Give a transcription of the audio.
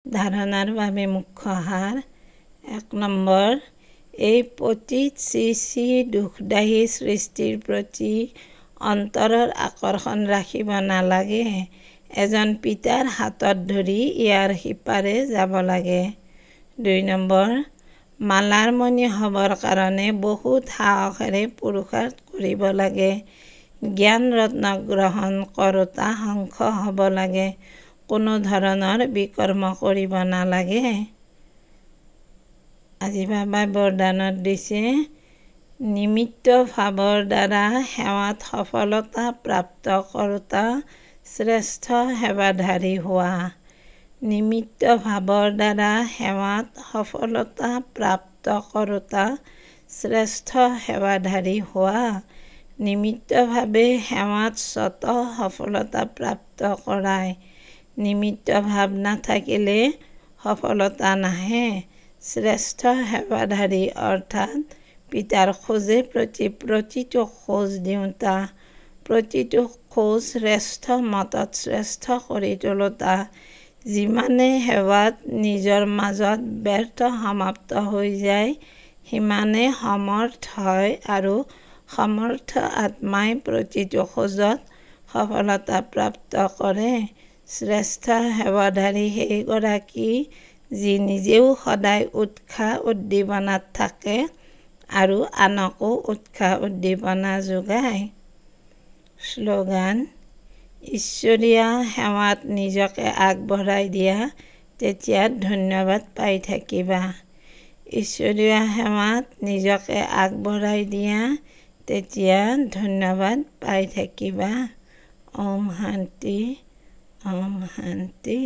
ধাৰণাৰ বাবে মুখ্য সাৰ 1 নম্বৰ এই পতিত শ্ৰী দুখদায়ী সৃষ্টিৰ প্ৰতি অন্তৰৰ আকৰ্ষণ ৰাখিব নালাগে। এজন পিতাৰ হাতত ধৰি ইয়াৰ সিপাৰে যাব লাগে। 2 নম্বৰ মালাৰ মণি হ'বৰ কাৰণে বহুত সাহসেৰে পুৰুষাৰ্থ কৰিব লাগে। জ্ঞান ৰত্ন গ্ৰহণ কৰোঁতা সংখ্য হ'ব লাগে। কোনো ধৰণৰ বিকৰ্ম কৰিব নালাগে। আজি বাবাই বৰদানত দিছে নিমিত্ত ভাৱৰ দ্বাৰা সেৱাত সফলতা প্ৰাপ্ত কৰোঁতা শ্ৰেষ্ঠ সেৱাধাৰী হোৱা। নিমিত্ত ভাৱৰ দ্বাৰা সেৱাত সফলতা প্ৰাপ্ত কৰোঁতা শ্ৰেষ্ঠ সেৱাধাৰী হোৱা। নিমিত্তভাৱে সেৱাত স্বতঃ সফলতা প্ৰাপ্ত কৰাই। নিমিত্ত ভাৱ নাথাকিলে সফলতা নাহে। শ্ৰেষ্ঠ সেৱাধাৰী অৰ্থাৎ পিতাৰ খোজে প্ৰতিটো খোজ দিওঁতা, প্ৰতিটো খোজ শ্ৰেষ্ঠ মতত শ্ৰেষ্ঠ কৰি তোলোতা। যিমানে সেৱাত নিজৰ মাজত ব্যৰ্থ সমাপ্ত হৈ যায়, সিমানে সমৰ্থ হয় আৰু সমৰ্থ আত্মাই প্ৰতিটো খোজত সফলতা প্ৰাপ্ত কৰে। শ্ৰেষ্ঠ সেৱাধাৰী সেইগৰাকী যি নিজেও সদায় উৎসাহ উদ্দীপনাত থাকে আৰু আনকো উৎসাহ উদ্দীপনা যোগায়। শ্লোগান ঈশ্বৰীয় সেৱাত নিজকে আগবঢ়াই দিয়া, তেতিয়া ধন্যবাদ পাই থাকিবা। ঈশ্বৰীয় সেৱাত নিজকে আগবঢ়াই দিয়া, তেতিয়া ধন্যবাদ পাই থাকিবা। ওম শান্তি, ওম শান্তি।